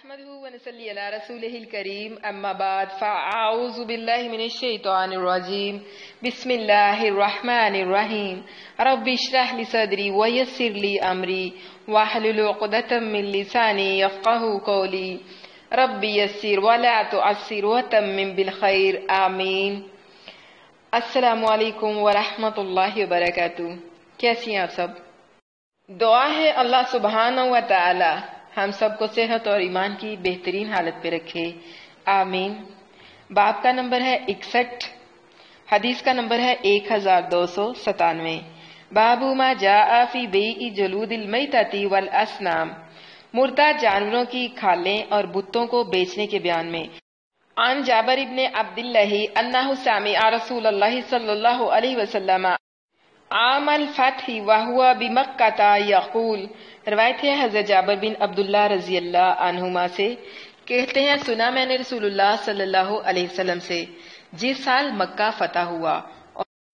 نحمده ونصلي على رسوله الكريم اما بعد فاعوذ بالله من الشيطان الرجيم بسم الله الرحمن الرحيم رب اشرح لي صدري ويسر لي امري واحلل عقدة من لساني يفقهوا قولي رب يسر ولا تعسر وتمم بالخير آمین۔ السلام علیکم ورحمۃ اللہ وبرکاتہ۔ کیسی ہیں آپ سب؟ دعا ہے اللہ سبحانہ و تعالی ہم سب کو صحت اور ایمان کی بہترین حالت پہ رکھے، آمین۔ باب کا نمبر ہے 61، حدیث کا نمبر ہے 1297۔ باب ما جاء فی بیع جلود المیتۃ والاسنام، مردہ جانوروں کی کھالیں اور بتوں کو بیچنے کے بیان میں۔ عن جابر ابن عبداللہ انہ سمع رسول اللہ صلی اللہ علیہ وسلم عام الفتح وہو بمکہ یقول، روایت ہے حضرت جابر بن عبداللہ رضی اللہ عنہما سے، کہتے ہیں سنا میں نے رسول اللہ صلی اللہ علیہ وسلم سے جس سال مکہ فتح ہوا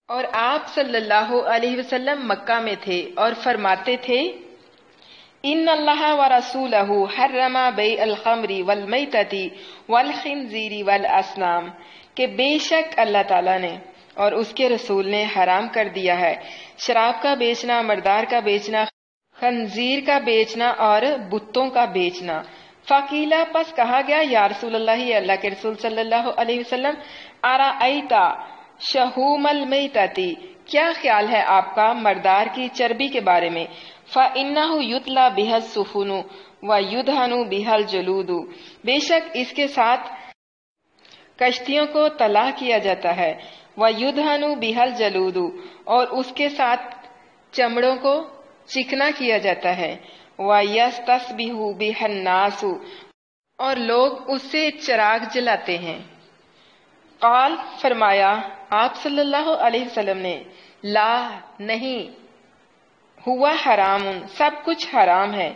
اور آپ صلی اللہ علیہ وسلم مکہ میں تھے اور فرماتے تھے ان اللہ ورسولہ حرم بیع الخمر والمیتۃ والخنزیر والاسنام، کہ بے شک اللہ تعالیٰ نے اور اس کے رسول نے حرام کر دیا ہے شراب کا بیچنا، مردار کا بیچنا، خنزیر کا بیچنا اور بتوں کا بیچنا۔ فقیلا، پس کہا گیا یا رسول اللہ کے رسول صلی اللہ علیہ وسلم، ارأیت شحوم المیتۃ، کیا خیال ہے آپ کا مردار کی چربی کے بارے میں؟ فإنہ یتلی بها السفن ویدہن بها الجلود، بے شک اس کے ساتھ کشتیوں کو تلا کیا جاتا ہے، ویدہن بها الجلود، اور اس کے ساتھ چمڑوں کو چکنا کیا جاتا ہے، ویستسبح بها الناس، اور لوگ اس سے چراغ جلاتے ہیں۔ قال، فرمایا آپ صلی اللہ علیہ وسلم نے، لا، نہیں، ہوا حرام، سب کچھ حرام ہے۔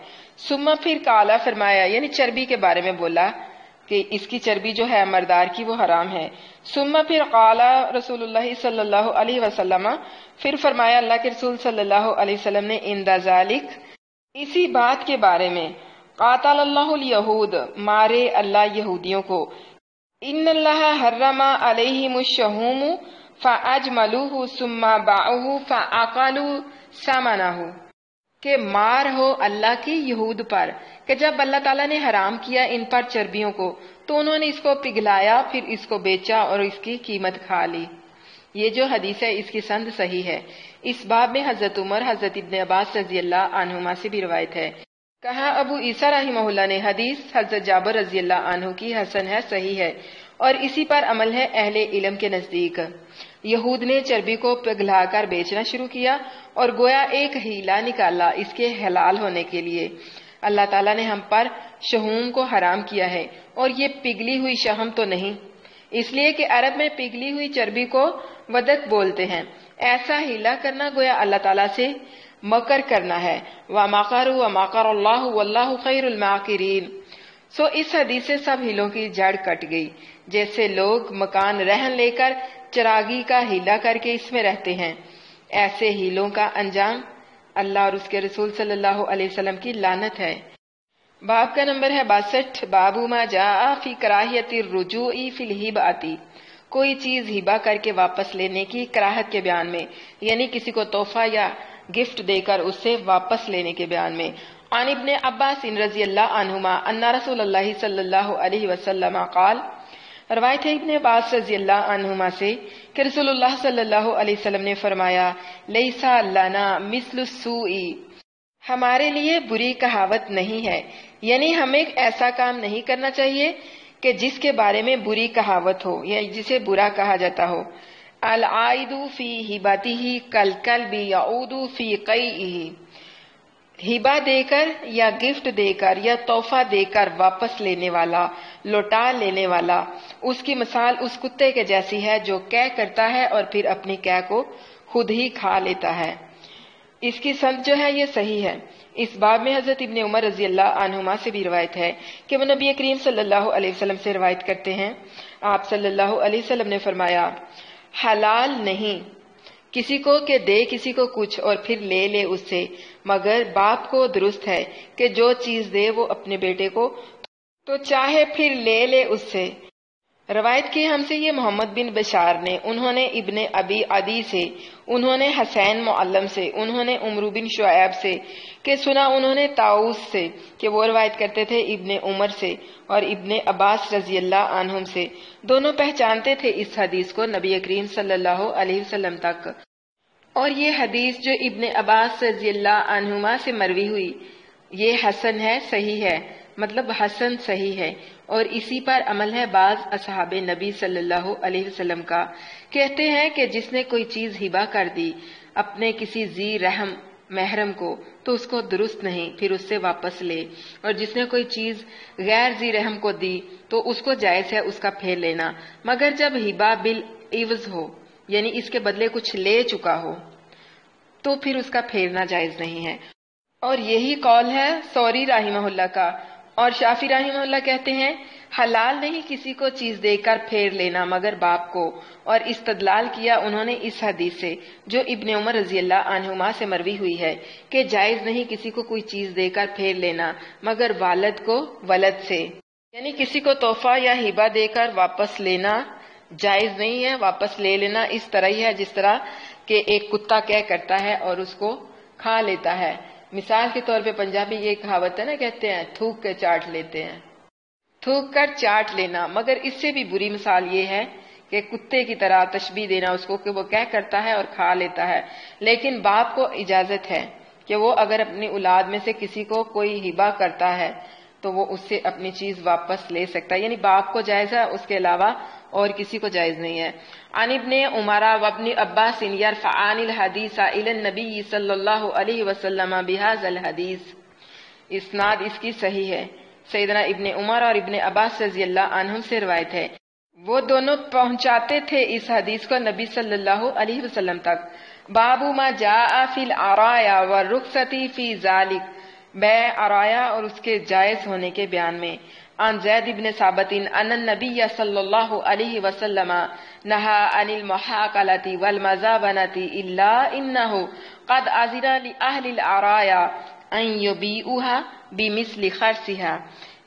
ثم، پھر کالا، فرمایا یعنی چربی کے بارے میں بولا کہ اس کی چربی جو ہے مردار کی وہ حرام ہے۔ ثم، پھر قالا رسول اللہ صلی اللہ علیہ وسلم، پھر فرمایا اللہ کے رسول صلی اللہ علیہ وسلم نے، عند ذالک، اسی بات کے بارے میں، قاتل اللہ الیہود، مارے اللہ یہودیوں کو، ان اللہ حرم علیہم الشحوم فاجملوہ ثم باعوہ فاقلوا ثمنہ، کہ مار ہو اللہ کی یہود پر کہ جب اللہ تعالیٰ نے حرام کیا ان پر چربیوں کو تو انہوں نے اس کو پگھلایا، پھر اس کو بیچا اور اس کی قیمت کھا لی۔ یہ جو حدیث ہے اس کی سند صحیح ہے۔ اس باب میں حضرت عمر، حضرت ابن عباس رضی اللہ عنہما سے بھی روایت ہے۔ کہا ابو عیسیٰ رحمہ اللہ نے، حدیث حضرت جابر رضی اللہ عنہ کی حسن ہے، صحیح ہے، اور اسی پر عمل ہے اہل علم کے نزدیک۔ یہود نے چربی کو پگھلا کر بیچنا شروع کیا اور گویا ایک ہیلا نکالا اس کے حلال ہونے کے لیے۔ اللہ تعالیٰ نے ہم پر شحوم کو حرام کیا ہے، اور یہ پگھلی ہوئی شحم تو نہیں، اس لیے کہ عرب میں پگھلی ہوئی چربی کو ودک بولتے ہیں۔ ایسا ہیلا کرنا گویا اللہ تعالیٰ سے مکر کرنا ہے۔ وَمَكَرُوا وَمَكَرَ اللَّهُ وَاللَّهُ خَيْرُ الْمَاكِرِينَ۔ سو اس حدیث سے سب ہیلوں کی جڑ کٹ گئی۔ جیسے لوگ مکان رہن لے کر چراغی کا ہیلا کر کے اس میں رہتے ہیں، ایسے ہیلوں کا انجام اللہ اور اس کے رسول صلی اللہ علیہ وسلم کی لعنت ہے۔ باب کا نمبر ہے 62۔ باب ما جاء فی کراہیت الرجوع فی الہبۃ، کوئی چیز ہبہ کر کے واپس لینے کی کراہت کے بیان میں، یعنی کسی کو تحفہ یا گفٹ دے کر اس سے واپس لینے کے بیان میں۔ عن ابن عباس رضی اللہ عنہما ان رسول اللہ صلی اللہ علیہ وسلم قال، روایت ہے ابن عباس رضی اللہ عنہما سے کہ رسول اللہ صلی اللہ علیہ وسلم نے فرمایا، لیسا لنا مثل السوء، ہمارے لیے بری کہاوت نہیں ہے، یعنی ہمیں ایسا کام نہیں کرنا چاہیے کہ جس کے بارے میں بری کہاوت ہو یا جسے برا کہا جاتا ہو۔ العائد فی ہبتہ کالکلب یعود فی قیئہ، ہبہ دے کر یا گفٹ دے کر یا تحفہ دے کر واپس لینے والا، لوٹا لینے والا، اس کی مثال اس کتے کے جیسی ہے جو قے کرتا ہے اور پھر اپنی قے کو خود ہی کھا لیتا ہے۔ اس کی سند جو ہے یہ صحیح ہے۔ اس باب میں حضرت ابن عمر رضی اللہ عنہما سے بھی روایت ہے کہ وہ نبی کریم صلی اللہ علیہ وسلم سے روایت کرتے ہیں، آپ صلی اللہ علیہ وسلم نے فرمایا، حلال نہیں کسی کو کہ دے کسی کو کچھ اور پھر لے لے اس سے، مگر باپ کو درست ہے کہ جو چیز دے وہ اپنے بیٹے کو تو چاہے پھر لے لے اس سے۔ روایت کی ہم سے یہ محمد بن بشار نے، انہوں نے ابن ابی عدی سے، انہوں نے حسین معلم سے، انہوں نے عمرو بن شعیب سے کہ سنا انہوں نے طاؤس سے کہ وہ روایت کرتے تھے ابن عمر سے اور ابن عباس رضی اللہ عنہم سے، دونوں پہچانتے تھے اس حدیث کو نبی کریم صلی اللہ علیہ وسلم تک۔ اور یہ حدیث جو ابن عباس رضی اللہ عنہما سے مروی ہوئی، یہ حسن ہے، صحیح ہے، مطلب حسن صحیح ہے، اور اسی پر عمل ہے بعض اصحاب نبی صلی اللہ علیہ وسلم کا۔ کہتے ہیں کہ جس نے کوئی چیز ہبہ کر دی اپنے کسی ذی رحم محرم کو تو اس کو درست نہیں، پھر اس سے واپس لے، اور جس نے کوئی چیز غیر ذی رحم کو دی تو اس کو جائز ہے اس کا پھیر لینا، مگر جب ہبہ بالعوض ہو، یعنی اس کے بدلے کچھ لے چکا ہو، تو پھر اس کا پھیرنا جائز نہیں ہے۔ اور یہی قول ہے ثوری رحمہ اللہ کا، اور شافعی رحمہ اللہ کہتے ہیں حلال نہیں کسی کو چیز دے کر پھیر لینا مگر باپ کو، اور استدلال کیا انہوں نے اس حدیث سے جو ابن عمر رضی اللہ عنہما سے مروی ہوئی ہے کہ جائز نہیں کسی کو کوئی چیز دے کر پھیر لینا مگر والد کو ولد سے، یعنی کسی کو تحفہ یا ہبہ دے کر واپس لینا جائز نہیں ہے، واپس لے لینا اس طرح ہی ہے جس طرح کہ ایک کتا کیا کرتا ہے اور اس کو کھا لیتا ہے۔ مثال کے طور پہ پنجابی یہ کہاوت ہے نا، کہتے ہیں تھوک کے چاٹ لیتے ہیں، تھوک کر چاٹ لینا، مگر اس سے بھی بری مثال یہ ہے کہ کتے کی طرح تشبیہ دینا اس کو کہ وہ کیا کرتا ہے اور کھا لیتا ہے۔ لیکن باپ کو اجازت ہے کہ وہ اگر اپنی اولاد میں سے کسی کو کوئی ہبہ کرتا ہے تو وہ اس سے اپنی چیز واپس لے سکتا ہے، یعنی باپ کو جائز ہے، اس کے علاوہ اور کسی کو جائز نہیں ہے۔ عن ابن عمر وابن عباس یرفعان الحدیث الی النبی صلی اللہ علیہ وسلم بہذا الحدیث، اسناد اس کی صحیح ہے، سیدنا ابن عمر اور ابن عباس رضی اللہ عنہم سے روایت ہے، وہ دونوں پہنچاتے تھے اس حدیث کو نبی صلی اللہ علیہ وسلم تک۔ باب ما جاء فی العرایا والرخصۃ فی ذلک، بیع عرایا اور اس کے جائز ہونے کے بیان میں۔ عن زید بن ثابت ان النبی صلی اللہ علیہ وسلم نہى عن المحاقلۃ والمزابنۃ الا انه قد اذن لأهل العرایا ان یبیعوها بمثل خرصها،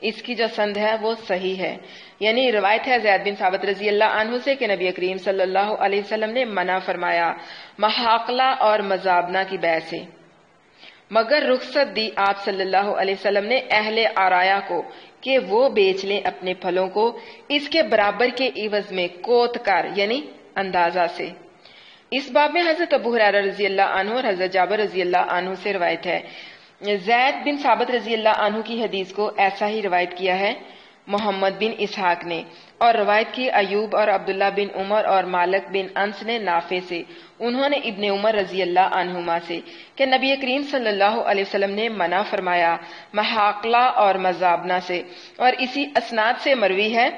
اس کی جو سند ہے وہ صحیح ہے، یعنی روایت ہے زید بن ثابت رضی اللہ عنہ سے کہ نبی کریم صلی اللہ علیہ وسلم نے منع فرمایا محاقلہ اور مزابنہ کی بیع سے، مگر رخصت دی آپ صلی اللہ علیہ وسلم نے اہل عرایا کو کہ وہ بیچ لیں اپنے پھلوں کو اس کے برابر کے عوض میں کوت کر، یعنی اندازہ سے۔ اس باب میں حضرت ابو ہریرہ رضی اللہ عنہ اور حضرت جابر رضی اللہ عنہ سے روایت ہے۔ زید بن ثابت رضی اللہ عنہ کی حدیث کو ایسا ہی روایت کیا ہے محمد بن اسحاق نے، اور روایت کی ایوب اور عبداللہ بن عمر اور مالک بن انس نے نافع سے، انہوں نے ابن عمر رضی اللہ عنہما سے کہ نبی کریم صلی اللہ علیہ وسلم نے منع فرمایا محاقلہ اور مزابنہ سے، اور اسی اسناد سے مروی ہے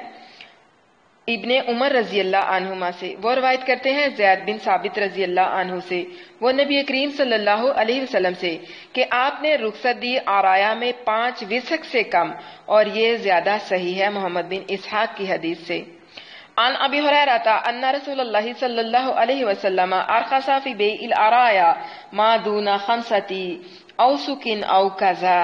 ابن عمر رضی اللہ عنہما سے۔ وہ روایت کرتے ہیں زید بن ثابت رضی اللہ عنہ سے، وہ نبی کریم صلی اللہ علیہ وسلم سے کہ آپ نے رخصت دی عرایا میں 5 وسق سے کم، اور یہ زیادہ صحیح ہے محمد بن اسحاق کی حدیث سے۔ عن ابی ہریرہ ان رسول اللہ صلی اللہ علیہ وسلم ارخص فی بیع العرایا ما دون 5 اوسق او کذا،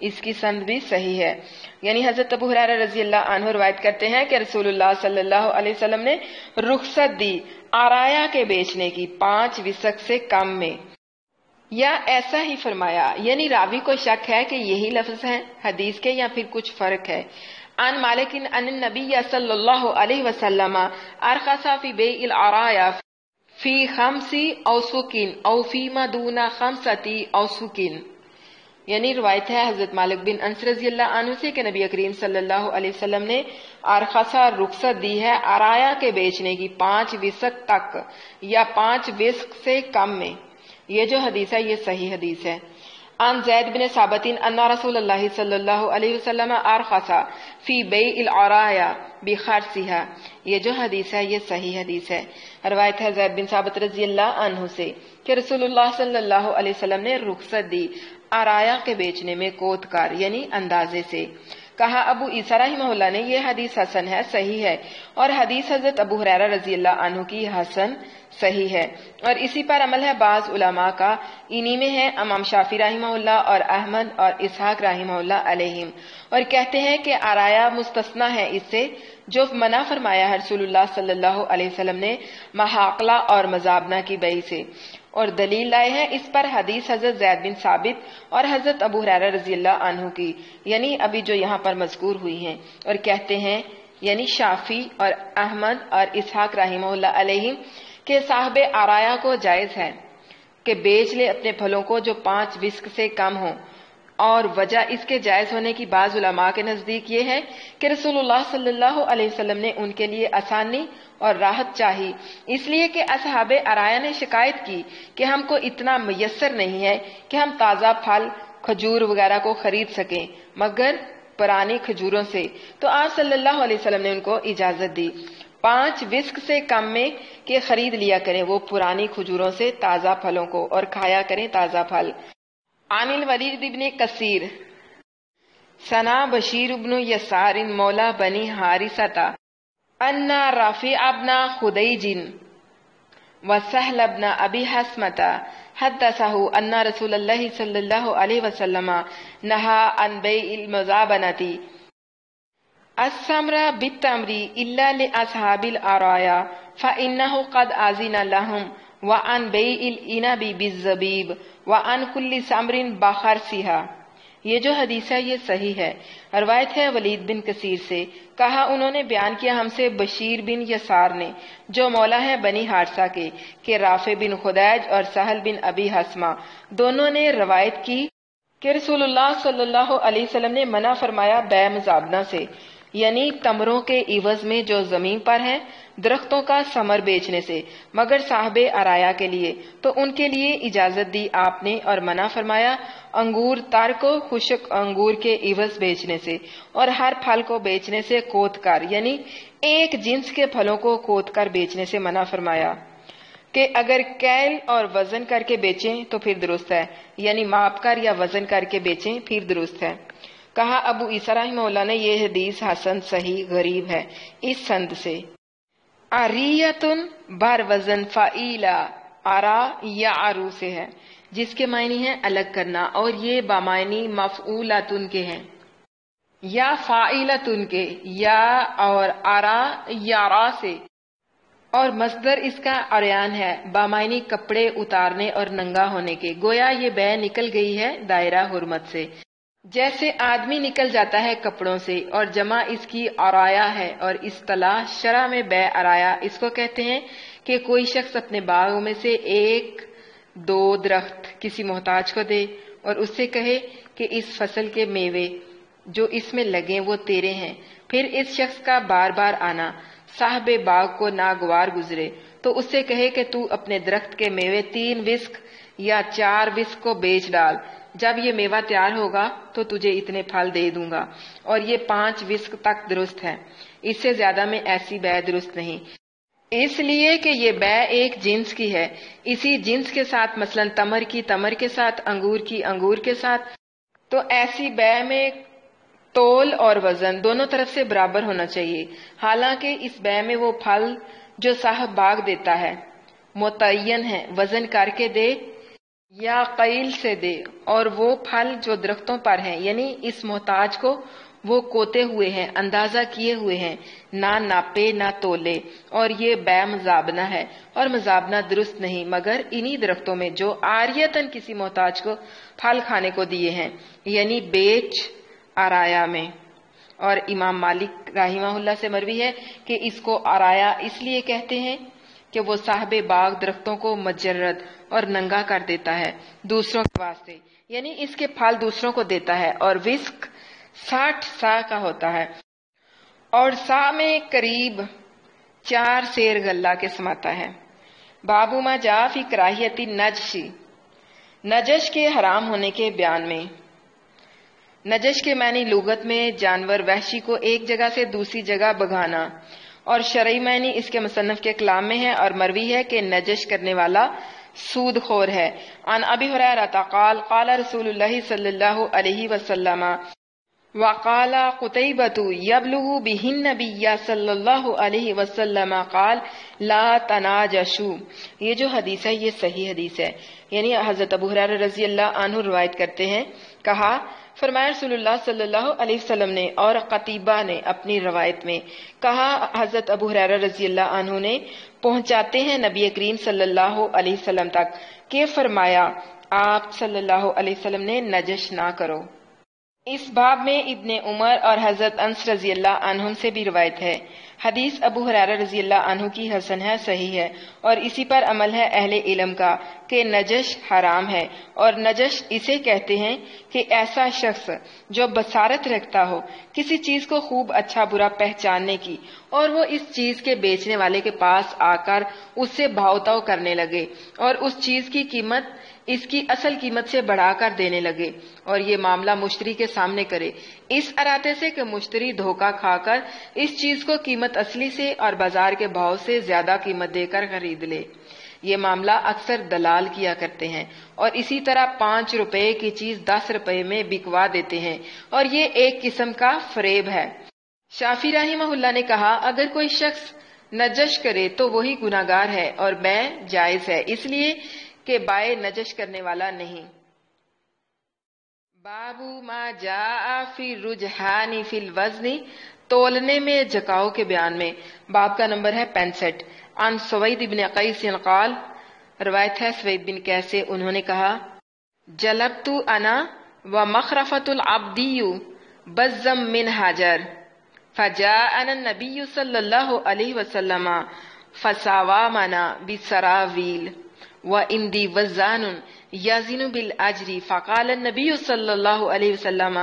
اس کی سند بھی صحیح ہے، یعنی حضرت ابو ہریرہ رضی اللہ عنہ روایت کرتے ہیں کہ رسول اللہ صلی اللہ علیہ وسلم نے رخصت دی عرایا کے بیچنے کی 5 وسق سے کم میں، یا ایسا ہی فرمایا، یعنی راوی کو شک ہے کہ یہی لفظ ہے حدیث کے یا پھر کچھ فرق ہے۔ عن مالک ان النبی صلی اللہ علیہ وسلم ارخص فی بیع العرایا فی 5 اوسق او فیما دون 5 اوسق، یعنی روایت ہے حضرت مالک بن انس رضی اللہ عنہ سے کہ نبی کریم صلی اللہ علیہ وسلم نے ارخصہ رخصت دی ہے عرایا کے بیچنے کی 5 وسق تک یا 5 وسق سے کم میں، یہ جو حدیث ہے یہ صحیح حدیث ہے۔ عن زید بن ثابت ان رسول اللہ صلی اللہ علیہ وسلم ارخص فی بیع العرایا بخرصها، یہ جو حدیث ہے یہ صحیح حدیث ہے۔ روایت ہے زید بن ثابت رضی اللہ عنہ سے کہ رسول اللہ صلی اللہ علیہ وسلم نے رخصت دی عرایا کے بیچنے میں کوت کار، یعنی اندازے سے۔ کہا ابو عیسیٰ رحمہ اللہ نے یہ حدیث حسن ہے، صحیح ہے، اور حدیث حضرت ابو ہریرہ رضی اللہ عنہ کی حسن صحیح ہے، اور اسی پر عمل ہے بعض علماء کا، انہی میں ہے امام شافعی رحمہ اللہ اور احمد اور اسحاق رحمہ اللہ علیہم، اور کہتے ہیں کہ آرایا مستثنا ہے اس سے جو منع فرمایا ہے رسول اللہ صلی اللہ علیہ وسلم نے محاقلہ اور مزابنہ کی بیع سے، اور دلیل لائے ہیں اس پر حدیث حضرت زید بن ثابت اور حضرت ابو ہریرہ رضی اللہ عنہ کی، یعنی ابھی جو یہاں پر مذکور ہوئی ہیں، اور کہتے ہیں یعنی شافعی اور احمد اور اسحاق رحمہ اللہ علیہم کہ صاحب آرایا کو جائز ہے کہ بیچ لے اپنے پھلوں کو جو 5 وسق سے کم ہوں، اور وجہ اس کے جائز ہونے کی بعض علماء کے نزدیک یہ ہے کہ رسول اللہ صلی اللہ علیہ وسلم نے ان کے لیے آسانی اور راحت چاہی، اس لیے کہ اصحاب ارایا نے شکایت کی کہ ہم کو اتنا میسر نہیں ہے کہ ہم تازہ پھل کھجور وغیرہ کو خرید سکیں مگر پرانی کھجوروں سے، تو آپ صلی اللہ علیہ وسلم نے ان کو اجازت دی 5 وسق سے کم میں کہ خرید لیا کریں وہ پرانی کھجوروں سے تازہ پھلوں کو اور کھایا کریں تازہ پھل۔ عن الولید بن کثیر ثنا بشیر بن یسار مولا بنی حارثہ ان رافع بن خدیج وسهل بن ابی حسمة حدثه ان رسول اللہ صلی اللہ علیہ وسلم نہى عن بیع المزابنة السمر بالتمر الا لاصحاب الارایا فانه قد اذن لهم وعن بیع العنب بالزبیب وعن کل ثمر بخرسها۔ یہ جو حدیث ہے یہ صحیح ہے، روایت ہے ولید بن کثیر سے، کہا انہوں نے بیان کیا ہم سے بشیر بن یسار نے جو مولا ہے بنی حارثہ کے کہ رافع بن خدیج اور سہل بن ابی حسمہ دونوں نے روایت کی کہ رسول اللہ صلی اللہ علیہ وسلم نے منع فرمایا بیع مزابنہ سے، یعنی تمروں کے عوض میں جو زمین پر ہیں درختوں کا ثمر بیچنے سے، مگر صاحب ارایا کے لیے تو ان کے لیے اجازت دی آپ نے، اور منع فرمایا انگور تر کو خشک انگور کے عوض بیچنے سے، اور ہر پھل کو بیچنے سے کوت کر، یعنی ایک جنس کے پھلوں کو کوت کر بیچنے سے منع فرمایا کہ اگر کیل اور وزن کر کے بیچیں تو پھر درست ہے، یعنی ماپ کر یا وزن کر کے بیچیں پھر درست ہے۔ کہا ابو عیسیٰ رحمہ اللہ نے یہ حدیث حسن صحیح غریب ہے اس سند سے۔ عریتن بر وزن فعیلا آرا یا عرو سے ہے جس کے معنی ہے الگ کرنا، اور یہ بامعنی مفعولتن کے ہیں یا فاعلتن کے، یا اور آرا یا را سے، اور مصدر اس کا عریان ہے بامعنی کپڑے اتارنے اور ننگا ہونے کے، گویا یہ بیع نکل گئی ہے دائرہ حرمت سے، جیسے آدمی نکل جاتا ہے کپڑوں سے، اور جمع اس کی عرایا ہے، اور اصطلاح شرع میں بیع عرایا اس کو کہتے ہیں کہ کوئی شخص اپنے باغ میں سے 1-2 درخت کسی محتاج کو دے اور اس سے کہے کہ اس فصل کے میوے جو اس میں لگیں وہ تیرے ہیں، پھر اس شخص کا بار بار آنا صاحب باغ کو ناگوار گزرے تو اس سے کہے کہ تو اپنے درخت کے میوے 3 وسق یا 4 وسق کو بیچ ڈال، جب یہ میوہ تیار ہوگا تو تجھے اتنے پھل دے دوں گا، اور یہ 5 وسق تک درست ہے، اس سے زیادہ میں ایسی بیع درست نہیں، اس لیے کہ یہ بیع ایک جنس کی ہے، اسی جنس کے ساتھ مثلا تمر کی تمر کے ساتھ، انگور کی انگور کے ساتھ، تو ایسی بیع میں تول اور وزن دونوں طرف سے برابر ہونا چاہیے، حالانکہ اس بیع میں وہ پھل جو صاحب باغ دیتا ہے متعین ہے، وزن کر کے دے یا قیل سے دے، اور وہ پھل جو درختوں پر ہیں یعنی اس محتاج کو وہ کوتے ہوئے ہیں، اندازہ کیے ہوئے ہیں، نہ ناپے نہ تولے، اور یہ بیع مزابنہ ہے، اور مزابنہ درست نہیں مگر انہی درختوں میں جو عاریتاً کسی محتاج کو پھل کھانے کو دیے ہیں، یعنی بیچ آرایا میں۔ اور امام مالک رحمہ اللہ سے مروی ہے کہ اس کو آرایا اس لیے کہتے ہیں کہ وہ صاحب باغ درختوں کو مجرد اور ننگا کر دیتا ہے دوسروں کے واسطے، یعنی اس کے پھل دوسروں کو دیتا ہے، اور وسق 60 سا کا ہوتا ہے، اور سا میں قریب 4 سیر غلہ کے سماتا ہے۔ باب ما جاء فی کراہیت النجش، نجش کے حرام ہونے کے بیان میں۔ نجش کے معنی لغت میں جانور وحشی کو ایک جگہ سے دوسری جگہ بھگانا، اور شرعی معنی اس کے مصنف کے کلام میں ہے، اور مروی ہے کہ نجش کرنے والا سود خور ہے۔ عن ابی ہریرہ قال قال رسول اللہ صلی اللہ علیہ وسلم وقال قتيبة يبلغ به النبي صلی اللہ علیہ وسلم قال لا تناجشوا. یہ جو حدیث ہے یہ صحیح حدیث ہے، یعنی حضرت ابو ہریرہ رضی اللہ عنہ روایت کرتے ہیں، کہا فرمایا رسول اللہ صلی اللہ علیہ وسلم نے، اور قتیبہ نے اپنی روایت میں کہا حضرت ابو ہریرہ رضی اللہ عنہ نے پہنچاتے ہیں نبی کریم صلی اللہ علیہ وسلم تک کہ فرمایا آپ صلی اللہ علیہ وسلم نے نجش نہ کرو. اس باب میں ابن عمر اور حضرت انس رضی اللہ عنہم سے بھی روایت ہے. حدیث ابو ہریرہ رضی اللہ عنہ کی حسن ہے، صحیح ہے، اور اسی پر عمل ہے اہل علم کا کہ نجش حرام ہے. اور نجش اسے کہتے ہیں کہ ایسا شخص جو بصارت رکھتا ہو کسی چیز کو خوب اچھا برا پہچاننے کی، اور وہ اس چیز کے بیچنے والے کے پاس آ کر اس سے بھاؤ تاؤ کرنے لگے اور اس چیز کی قیمت اس کی اصل قیمت سے بڑھا کر دینے لگے، اور یہ معاملہ مشتری کے سامنے کرے اس ارادے سے کہ مشتری دھوکہ کھا کر اس چیز کو قیمت اصلی سے اور بازار کے بھاؤ سے زیادہ قیمت دے کر خرید لے. یہ معاملہ اکثر دلال کیا کرتے ہیں، اور اسی طرح 5 روپے کی چیز 10 روپے میں بکوا دیتے ہیں، اور یہ ایک قسم کا فریب ہے. شافعی رحمہ اللہ نے کہا اگر کوئی شخص نجش کرے تو وہی گناہگار ہے اور بیع جائز ہے، اس لیے کہ بائع نجش کرنے والا نہیں. باب ما جاء فی الرجحان فی الوزن، تولنے میں جھکاؤ کے بیان میں. باب کا نمبر ہے 65. عن سوید بن قیس قال، روایت ہے سوید بن قیس سے، انہوں نے کہا جلبت انا ومخرفۃ العبدی بزم من حجر فجاءنا النبی صلی اللہ علیہ وسلم فساوامنا بسراویل وَإِنْدِي وَزَّانٌ يَزِنُ بِالْأَجْرِ فَقَالَ النَّبِيُّ صلی اللہ علیہ وسلم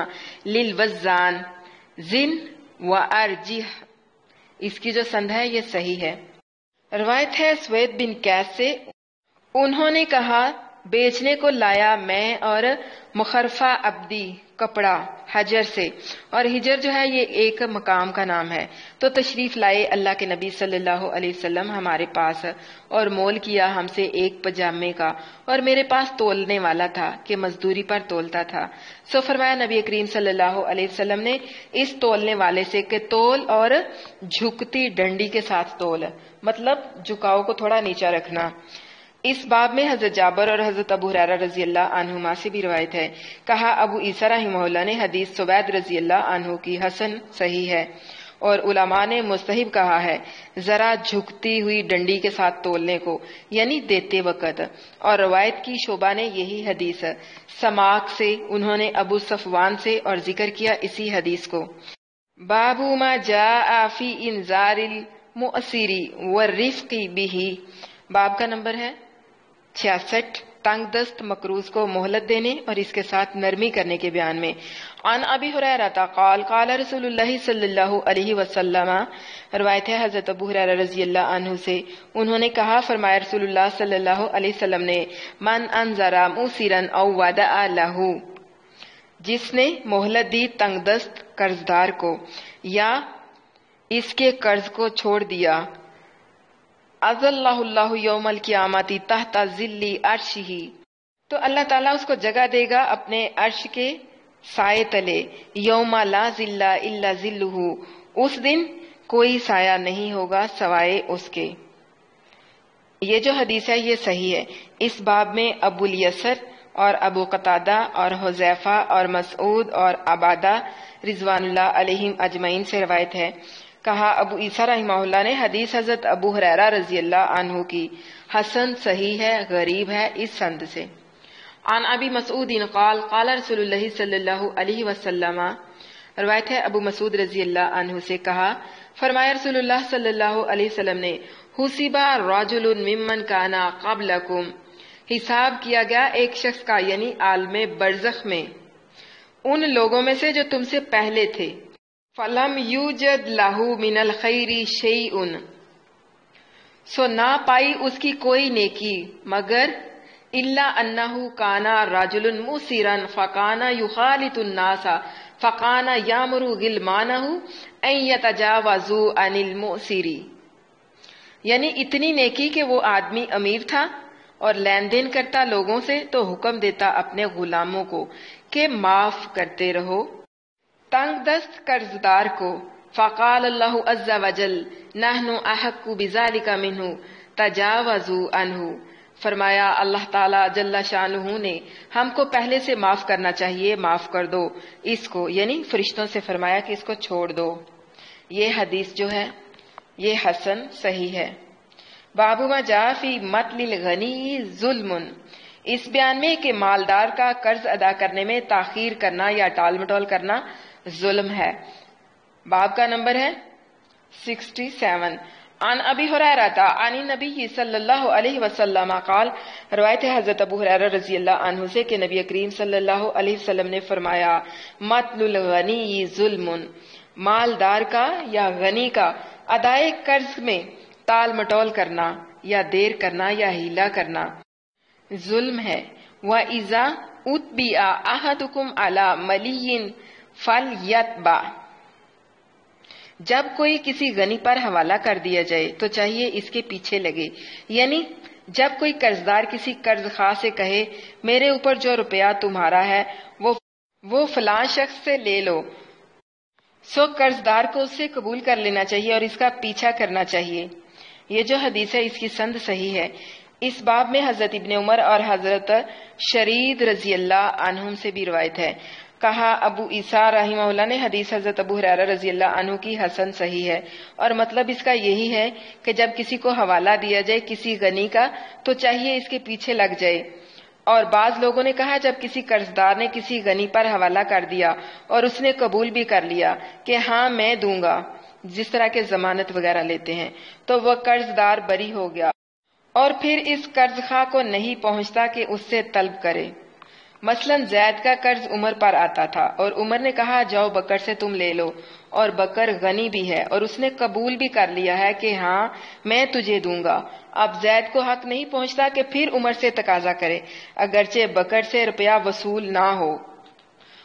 لِلْوَزَّانِ زِن وَأَرْجِحْ. اس کی جو سند ہے یہ صحیح ہے. روایت ہے سوید بن قیس سے، انہوں نے کہا بیچنے کو لایا میں اور مخرفہ عبدی کپڑا حجر سے، اور حجر جو ہے یہ ایک مقام کا نام ہے، تو تشریف لائے اللہ کے نبی صلی اللہ علیہ وسلم ہمارے پاس، اور مول کیا ہم سے ایک پجامے کا، اور میرے پاس تولنے والا تھا کہ مزدوری پر تولتا تھا. سو فرمایا نبی کریم صلی اللہ علیہ وسلم نے اس تولنے والے سے کہ تول اور جھکتی ڈنڈی کے ساتھ تول، مطلب جھکاؤ کو تھوڑا نیچا رکھنا. اس باب میں حضرت جابر اور حضرت ابو ہریرہ رضی اللہ عنہما سے بھی روایت ہے. کہا ابو عیسیٰ رحمہ اللہ نے حدیث سوید رضی اللہ عنہ کی حسن صحیح ہے، اور علماء نے مستحب کہا ہے ذرا جھکتی ہوئی ڈنڈی کے ساتھ تولنے کو، یعنی دیتے وقت. اور روایت کی شعبہ نے یہی حدیث سماک سے، انہوں نے ابو صفوان سے، اور ذکر کیا اسی حدیث کو. باب ما جاء فی انذار المؤسر والرفق به. باب کا نمبر ہے 66. تنگ دست مقروض کو مہلت دینے اور اس کے ساتھ نرمی کرنے کے بیان میں. عن ابی ہریرہ قال قال رسول اللہ صلی اللہ علیہ وسلم، روایت ہے حضرت ابو ہریرہ رضی اللہ عنہ سے، انہوں نے کہا فرمایا رسول اللہ صلی اللہ علیہ وسلم نے من انذر موسرا او ودع له، جس نے مہلت دی تنگ دست قرضدار کو یا اس کے قرض کو چھوڑ دیا، اذلہ اللہ یوم القیامت تحت ظل عرشہ، تو اللہ تعالیٰ اس کو جگہ دے گا اپنے عرش کے سائے تلے، یوم لا ظل الا ظلہ، اس دن کوئی سایہ نہیں ہوگا سوائے اس کے. یہ جو حدیث ہے یہ صحیح ہے. اس باب میں ابو الیسر اور ابو قتادہ اور حذیفہ اور مسعود اور عبادہ رضوان اللہ علیہم اجمعین سے روایت ہے. کہا ابو عیسیٰ رحمہ اللہ نے حدیث حضرت ابو ہریرہ رضی اللہ عنہ کی حسن صحیح ہے، غریب ہے اس سند سے. عن ابی مسعود قال قال رسول اللہ صلی اللہ علیہ وسلم، روایت ہے ابو مسعود رضی اللہ عنہ سے، کہا فرمایا رسول اللہ صلی اللہ علیہ وسلم نے حسب رجل ممن کان قبلکم، حساب کیا گیا ایک شخص کا، یعنی عالم برزخ میں، ان لوگوں میں سے جو تم سے پہلے تھے. فلم یوجد لہ من الخیر شیء، سو نہ پائی اس کی کوئی نیکی مگر الا انہ کانا رجل مسرا فکانا یخالط الناس فکانا یامر غلمانہ ان یتجاوزوا عن المؤسر، یعنی اتنی نیکی کہ وہ آدمی امیر تھا اور لین دین کرتا لوگوں سے، تو حکم دیتا اپنے غلاموں کو کہ معاف کرتے رہو تنگ دست قرضدار کو. فقال اللہ عز وجل نحن احق بذلک منہ تجاوزوا عنہ. فرمایا اللہ تعالی جل شانہ نے ہم کو پہلے سے معاف کرنا چاہیے، معاف کر دو اس کو، یعنی فرشتوں سے فرمایا کہ اس کو چھوڑ دو. یہ حدیث جو ہے یہ حسن صحیح ہے. باب ما جاء فی مطل الغنی ظلم. اس بیان میں کہ مالدار کا قرض ادا کرنے میں تاخیر کرنا یا ٹال مٹول کرنا ظلم ہے. باب کا نمبر ہے 67. عن ابی ہریرہ عن النبی صلی اللہ علیہ وسلم قال. روایت ہے حضرت ابو ہریرہ رضی اللہ عنہ سے کہ نبی کریم صلی اللہ علیہ وسلم نے فرمایا مطل الغنی ظلم. مالدار کا یا غنی کا ادائے قرض میں ٹال مٹول کرنا یا دیر کرنا یا ہیلا کرنا ظلم ہے. وَإِذَا أُتْبِعَ أَحَدُكُمْ عَلَى مَلِيٍّ فَلْيَتْبَعْ. جب کوئی کسی غنی پر حوالہ کر دیا جائے تو چاہیے اس کے پیچھے لگے. یعنی جب کوئی قرضدار کسی قرض خواہ سے کہے میرے اوپر جو روپیہ تمہارا ہے وہ فلاں شخص سے لے لو، سو قرضدار کو اس سے قبول کر لینا چاہیے اور اس کا پیچھا کرنا چاہیے. یہ جو حدیث ہے اس کی سند صحیح ہے. اس باب میں حضرت ابن عمر اور حضرت شرید رضی اللہ عنہم سے بھی روایت ہے. کہا ابو عیسیٰ رحمہ اللہ نے حدیث حضرت ابو ہریرہ رضی اللہ عنہ کی حسن صحیح ہے، اور مطلب اس کا یہی ہے کہ جب کسی کو حوالہ دیا جائے کسی غنی کا تو چاہیے اس کے پیچھے لگ جائے. اور بعض لوگوں نے کہا جب کسی قرضدار نے کسی غنی پر حوالہ کر دیا اور اس نے قبول بھی کر لیا کہ ہاں میں دوں گا، جس طرح کے ضمانت وغیرہ لیتے ہیں، تو وہ قرضدار بری ہو گیا اور پھر اس قرض خواہ کو نہیں پہنچتا کہ اس سے طلب کرے. مثلا زید کا قرض عمر پر آتا تھا اور عمر نے کہا جاؤ بکر سے تم لے لو، اور بکر غنی بھی ہے اور اس نے قبول بھی کر لیا ہے کہ ہاں میں تجھے دوں گا. اب زید کو حق نہیں پہنچتا کہ پھر عمر سے تقاضا کرے اگرچہ بکر سے روپیہ وصول نہ ہو.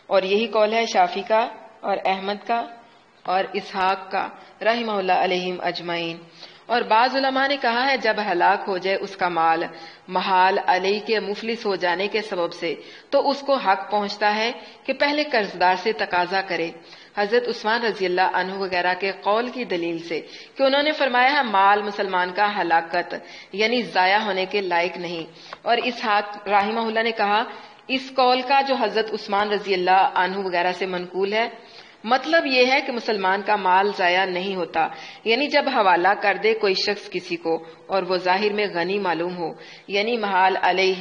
اور یہی قول ہے شافعی کا اور احمد کا اور اسحاق کا رحمہ اللہ علیہم اجمعین. اور بعض علماء نے کہا ہے جب ہلاک ہو جائے اس کا مال محال علیہ کے مفلس ہو جانے کے سبب سے تو اس کو حق پہنچتا ہے کہ پہلے قرضدار سے تقاضا کرے. حضرت عثمان رضی اللہ عنہ وغیرہ کے قول کی دلیل سے کہ انہوں نے فرمایا ہے مال مسلمان کا ہلاکت یعنی ضائع ہونے کے لائق نہیں. اور اسحاق رحمہ اللہ نے کہا اس قول کا جو حضرت عثمان رضی اللہ عنہ وغیرہ سے منقول ہے مطلب یہ ہے کہ مسلمان کا مال ضائع نہیں ہوتا. یعنی جب حوالہ کر دے کوئی شخص کسی کو اور وہ ظاہر میں غنی معلوم ہو یعنی محال علیہ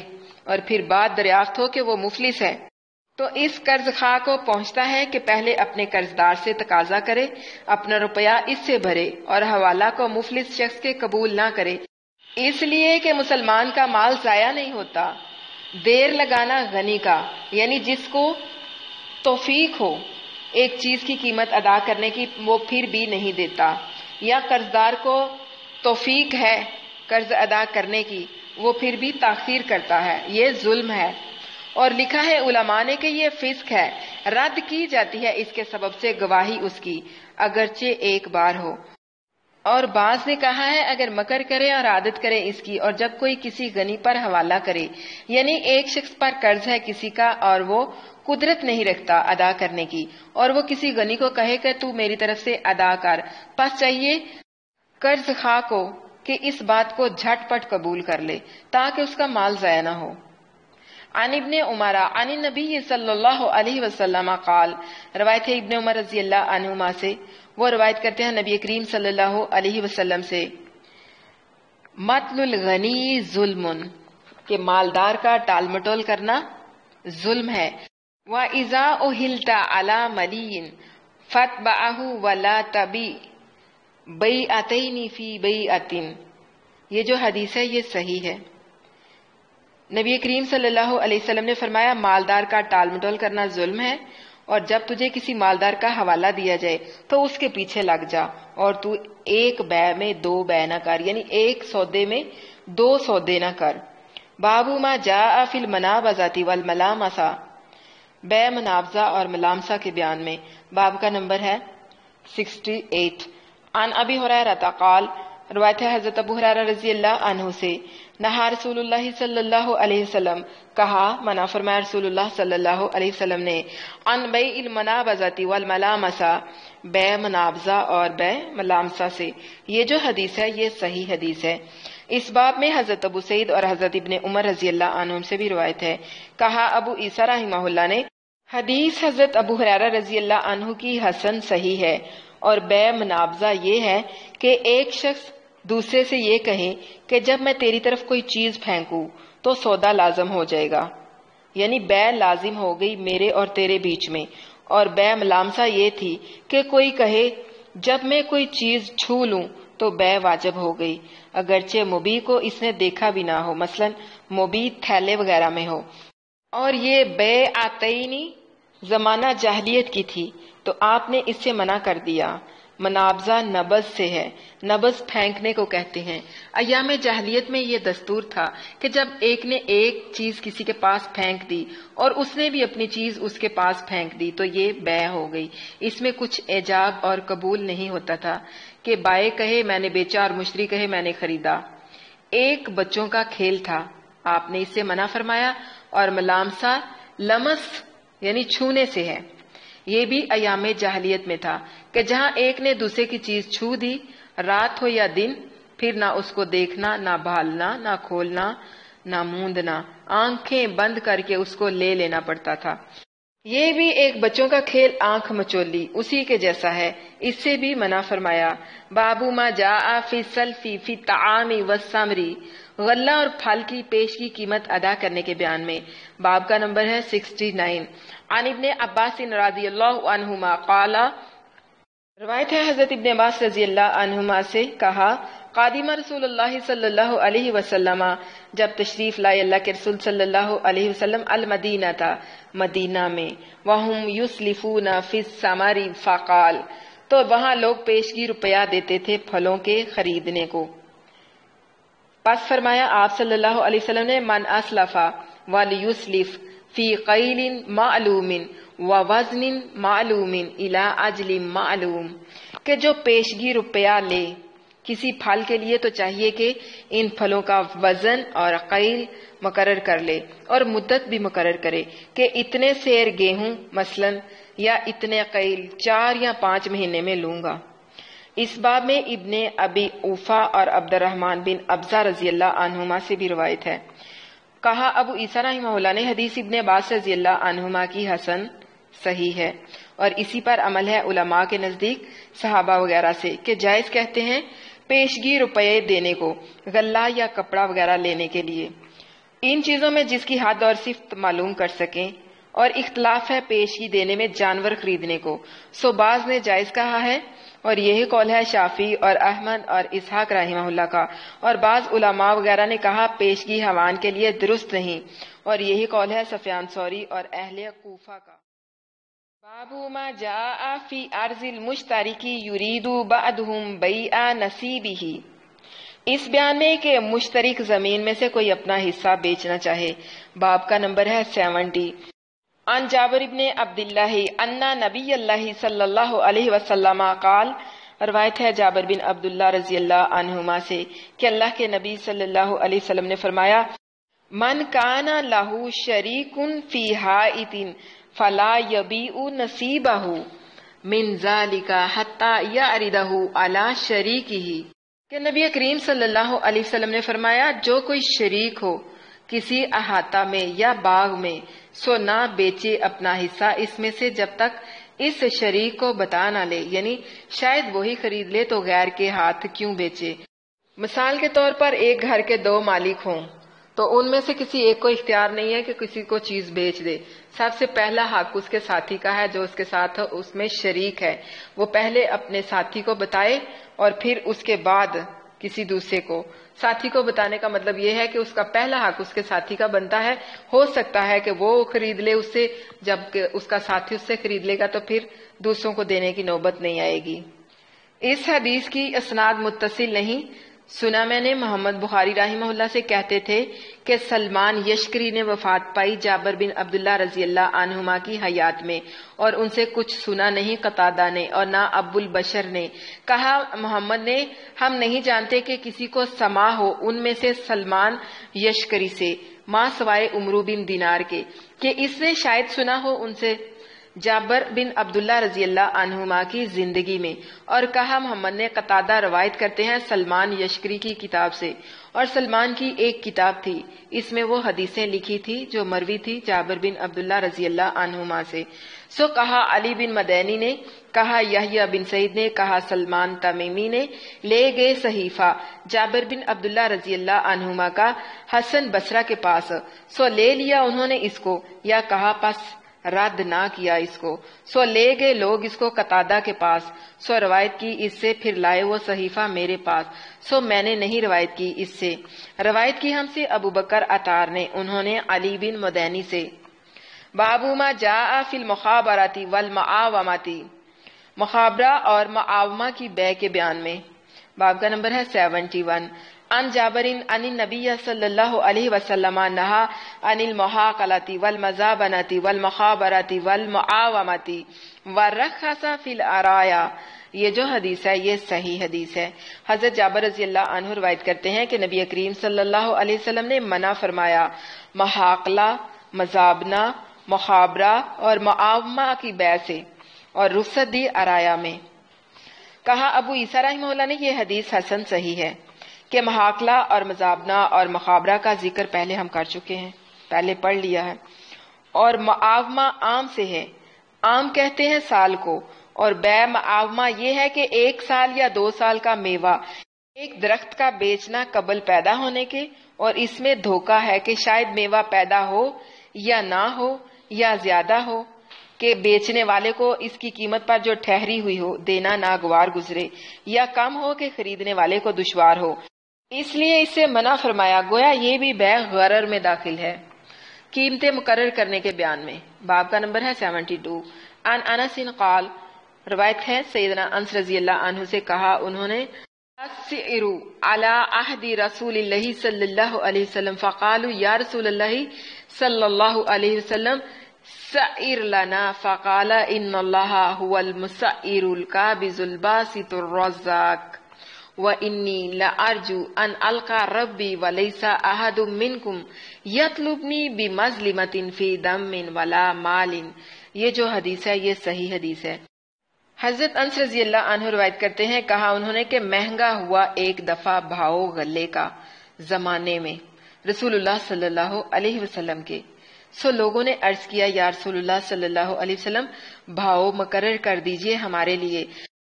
اور پھر بعد دریافت ہو کہ وہ مفلس ہے تو اس قرض خواہ کو پہنچتا ہے کہ پہلے اپنے قرضدار سے تقاضا کرے، اپنا روپیہ اس سے بھرے اور حوالہ کو مفلس شخص کے قبول نہ کرے، اس لیے کہ مسلمان کا مال ضائع نہیں ہوتا. دیر لگانا غنی کا یعنی جس کو توفیق ہو ایک چیز کی قیمت ادا کرنے کی وہ پھر بھی نہیں دیتا، یا قرضدار کو توفیق ہے قرض ادا کرنے کی وہ پھر بھی تاخیر کرتا ہے، یہ ظلم ہے. اور لکھا ہے علماء نے کہ یہ فسق ہے، رد کی جاتی ہے اس کے سبب سے گواہی اس کی اگرچہ ایک بار ہو. اور بعض نے کہا ہے اگر مکر کرے اور عادت کرے اس کی اور جب کوئی کسی غنی پر حوالہ کرے یعنی ایک شخص پر قرض ہے کسی کا اور وہ قدرت نہیں رکھتا ادا کرنے کی اور وہ کسی غنی کو کہے کہ تو میری طرف سے ادا کر، پس چاہیے قرض خواہ کو کہ اس بات کو جھٹ پٹ قبول کر لے تاکہ اس کا مال ضائع نہ ہو. عن ابن عمر عن النبی صلی اللہ علیہ وسلم قال. روایت ہے ابن عمر رضی اللہ عنہما سے، وہ روایت کرتے ہیں نبی کریم صلی اللہ علیہ وسلم سے مطل الغنی ظلم کہ مالدار کا ٹال مٹول کرنا ظلم ہے. وَإِذَا أُهِلْتَ عَلَى مَلِيٍّ فَاتْبَعَهُ وَلَا تَبِعْ بَيْعَتَيْنِ فِي بَيْعَةٍ. یہ جو حدیث ہے یہ صحیح ہے. نبی کریم صلی اللہ علیہ وسلم نے فرمایا مالدار کا ٹال مٹول کرنا ظلم ہے، اور جب تجھے کسی مالدار کا حوالہ دیا جائے تو اس کے پیچھے لگ جا اور تو ایک بیع میں دو بیع نہ کر، یعنی ایک سودے میں دو سودے نہ کر. باب ما جاء فی المنابذۃ والملامسہ. بیع منابذہ اور ملامسہ کے بیان میں. باب کا نمبر ہے 68. عن ابی ہریرہ قال روایت ہے حضرت ابو ہریرہ رضی اللہ عنہ سے، نہا رسول اللہ صلی اللہ علیہ وسلم، کہا منع فرمایا رسول اللہ صلی اللہ علیہ وسلم نے، عن بیع المنابذۃ والملامسہ، بے منابذہ اور بے ملامسہ سے۔ یہ جو حدیث ہے یہ صحیح حدیث ہے۔ اس باب میں حضرت ابو سعید اور حضرت ابن عمر رضی اللہ عنہم سے بھی روایت ہے۔ کہا ابو عیسیٰ رحمہ اللہ نے، حدیث حضرت ابو ہریرہ رضی اللہ عنہ کی حسن صحیح ہے، اور بے منابذہ یہ ہے کہ ایک شخص دوسرے سے یہ کہے کہ جب میں تیری طرف کوئی چیز پھینکوں تو سودا لازم ہو جائے گا، یعنی بے لازم ہو گئی میرے اور تیرے بیچ میں۔ اور بے ملامسہ یہ تھی کہ کوئی کہے جب میں کوئی چیز چھو لوں تو بے واجب ہو گئی، اگرچہ مبیع کو اس نے دیکھا بھی نہ ہو، مثلا مبیع تھیلے وغیرہ میں ہو۔ اور یہ بے آتینی زمانہ جاہلیت کی تھی تو آپ نے اس سے منع کر دیا۔ منابذہ نبض سے ہے، نبض پھینکنے کو کہتے ہیں۔ ایام جاہلیت میں یہ دستور تھا کہ جب ایک نے ایک چیز کسی کے پاس پھینک دی اور اس نے بھی اپنی چیز اس کے پاس پھینک دی تو یہ بیع ہو گئی۔ اس میں کچھ ایجاب اور قبول نہیں ہوتا تھا کہ بائع کہے میں نے بیچا اور مشتری کہے میں نے خریدا۔ ایک بچوں کا کھیل تھا، آپ نے اس سے منع فرمایا۔ اور ملامسہ لمس یعنی چھونے سے ہے، یہ بھی ایام جاہلیت میں تھا کہ جہاں ایک نے دوسرے کی چیز چھو دی، رات ہو یا دن، پھر نہ اس کو دیکھنا، نہ بھالنا، نہ کھولنا، نہ موندنا، آنکھیں بند کر کے اس کو لے لینا پڑتا تھا۔ یہ بھی ایک بچوں کا کھیل آنکھ مچولی اسی کے جیسا ہے، اس سے بھی منع فرمایا۔ بابو ما جاء فی السلفی فی الطعام والثمر، غلہ اور پھل کی پیش کی قیمت ادا کرنے کے بیان میں۔ باب کا نمبر ہے 69۔ عن ابن عباس رضی اللہ عنہما قال، روایت ہے حضرت ابن عباس رضی اللہ عنہما سے، کہا قادم رسول اللہ صلی اللہ علیہ وسلم، جب تشریف لائے اللہ کے رسول صلی اللہ علیہ وسلم، المدینہ تھا مدینہ میں، وہم یسلفون فی الثمر فقال، تو وہاں لوگ پیشگی روپیہ دیتے تھے پھلوں کے خریدنے کو۔ پس فرمایا آپ صلی اللہ علیہ وسلم نے، من اسلف ولیسلف فی قیل معلوم ووزن معلوم الی اجل معلوم، کہ جو پیشگی روپیہ لے کسی پھل کے لیے تو چاہیے کہ ان پھلوں کا وزن اور قیل مقرر کر لے اور مدت بھی مقرر کرے کہ اتنے سیر گیہوں مثلا یا اتنے قیل 4 یا 5 مہینے میں لوں گا۔ اس باب میں ابن ابی اوفا اور عبد الرحمن بن ابزہ رضی اللہ عنہما سے بھی روایت ہے۔ کہا ابو عیسیٰ رحمہ اللہ نے، حدیث ابن عباس رضی اللہ عنہما کی حسن صحیح ہے، اور اسی پر عمل ہے علماء کے نزدیک صحابہ وغیرہ سے کہ جائز کہتے ہیں پیشگی روپے دینے کو غلہ یا کپڑا وغیرہ لینے کے لیے، ان چیزوں میں جس کی حد اور صفت معلوم کر سکیں۔ اور اختلاف ہے پیشگی دینے میں جانور خریدنے کو، سو بعض نے جائز کہا ہے، اور یہی قول ہے شافعی اور احمد اور اسحاق رحمہ اللہ کا، اور بعض علماء وغیرہ نے کہا پیشگی حوان کے لیے درست نہیں، اور یہی قول ہے سفیان ثوری اور اہل کوفہ کا۔ باب ما جاء فی ارض المشترک یرید بعضهم بیع نصیبہ، اس بیان میں کہ مشترک زمین میں سے کوئی اپنا حصہ بیچنا چاہے۔ باب کا نمبر ہے 70۔ عن جابر ابن عبداللہ ان نبی اللہ صلی اللہ علیہ وسلم قال، روایت ہے جابر بن عبداللہ رضی اللہ عنہما سے کہ اللہ کے نبی صلی اللہ علیہ وسلم نے فرمایا، من کان لہ شریک فی حائط فلا یبیع نصیبہ من ذلک حتی یعرضہ علی شریکہ، کہ نبی کریم صلی اللہ علیہ وسلم نے فرمایا جو کوئی شریک ہو کسی احاطہ میں یا باغ میں، سو نہ بیچے اپنا حصہ اس میں سے جب تک اس شریک کو بتا نہ لے، یعنی شاید وہی خرید لے تو غیر کے ہاتھ کیوں بیچے۔ مثال کے طور پر ایک گھر کے 2 مالک ہوں تو ان میں سے کسی ایک کو اختیار نہیں ہے کہ کسی کو چیز بیچ دے۔ سب سے پہلا حق اس کے ساتھی کا ہے جو اس کے ساتھ اس میں شریک ہے، وہ پہلے اپنے ساتھی کو بتائے اور پھر اس کے بعد کسی دوسرے کو۔ ساتھی کو بتانے کا مطلب یہ ہے کہ اس کا پہلا حق اس کے ساتھی کا بنتا ہے، ہو سکتا ہے کہ وہ خرید لے اس سے، جب کہ اس کا ساتھی اس سے خرید لے گا تو پھر دوسروں کو دینے کی نوبت نہیں آئے گی۔ اس حدیث کی اسناد متصل نہیں، سنا میں نے محمد بخاری رحمہ اللہ سے کہتے تھے کہ سلمان یشکری نے وفات پائی جابر بن عبداللہ رضی اللہ عنہما کی حیات میں، اور ان سے کچھ سنا نہیں قتادہ نے اور نہ ابو البشر نے۔ کہا محمد نے ہم نہیں جانتے کہ کسی کو سما ہو ان میں سے سلمان یشکری سے، ماں سوائے عمرو بن دینار کے، کہ اس نے شاید سنا ہو ان سے جابر بن عبداللہ رضی اللہ عنہما کی زندگی میں۔ اور کہا محمد نے قتادہ روایت کرتے ہیں سلمان یشکری کی کتاب سے، اور سلمان کی ایک کتاب تھی، اس میں وہ حدیثیں لکھی تھی جو مروی تھی جابر بن عبداللہ رضی اللہ عنہما سے۔ سو کہا علی بن مدینی نے، کہا یحییٰ بن سعید نے، کہا سلمان تمیمی نے، لے گئے صحیفہ جابر بن عبداللہ رضی اللہ عنہما کا حسن بصرہ کے پاس، سو لے لیا انہوں نے اس کو، یا کہا پس رد نہ کیا اس کو، سو لے گئے لوگ اس کو قتادہ کے پاس، سو روایت کی اس سے، پھر لائے وہ صحیفہ میرے پاس، سو میں نے نہیں روایت کی اس سے۔ روایت کی ہم سے ابو بکر عطار نے، انہوں نے علی بن مدینی سے۔ باب ما جاء فی المخابرات والمعاومات، مخابرہ اور معاومہ کی بیع کے بیان میں۔ باب کا نمبر ہے 71۔ عن جابر عن النبی صلی اللہ علیہ وسلم نہا عن المحاقلات والمزابنات والمخابرات والمعاومات ورخص فی العرایا۔ یہ جو حدیث ہے یہ صحیح حدیث ہے۔ حضرت جابر رضی اللہ عنہ روایت کرتے ہیں کہ نبی کریم صلی اللہ علیہ وسلم نے منع فرمایا محاقلہ، مزابنہ، مخابرہ اور معاومہ کی بیع سے، اور رخصت دی عرایا میں۔ کہا ابو عیسیٰ رحمہ اللہ نے یہ حدیث حسن صحیح ہے کہ محاقلہ اور مزابنہ اور مخابرہ کا ذکر پہلے ہم کر چکے ہیں، پہلے پڑھ لیا ہے، اور معاومہ عام سے ہے، عام کہتے ہیں سال کو، اور بیع معاومہ یہ ہے کہ 1 سال یا 2 سال کا میوہ ایک درخت کا بیچنا قبل پیدا ہونے کے، اور اس میں دھوکہ ہے کہ شاید میوہ پیدا ہو یا نہ ہو یا زیادہ ہو، کہ بیچنے والے کو اس کی قیمت پر جو ٹھہری ہوئی ہو دینا ناگوار گزرے، یا کم ہو کہ خریدنے والے کو دشوار ہو، اس لیے اس سے منع فرمایا، گویا یہ بھی بیع غرر میں داخل ہے۔ قیمتیں مقرر کرنے کے بیان میں۔ باب کا نمبر ہے 72۔ عن انس قال، روایت ہے سیدنا انس رضی اللہ عنہ سے کہا انہوں نے السعر علی عہد رسول اللہ صلی اللہ علیہ وسلم، فقالوا یا رسول اللہ صلی اللہ علیہ وسلم سعر لنا، فقال ان اللہ هو المسعر القابض الباسط الرزاق وانی لارجو ان القى ربی ولیس احد منکم یطلبنی بمظلمۃ فی دم ولا مال۔ یہ جو حدیث ہے یہ صحیح حدیث ہے۔ حضرت انس رضی اللہ عنہ روایت کرتے ہیں، کہا انہوں نے کہ مہنگا ہوا ایک دفعہ بھاؤ غلے کا زمانے میں رسول اللہ صلی اللہ علیہ وسلم کے، سو لوگوں نے عرض کیا یا رسول اللہ صلی اللہ علیہ وسلم بھاؤ مقرر کر دیجئے ہمارے لیے۔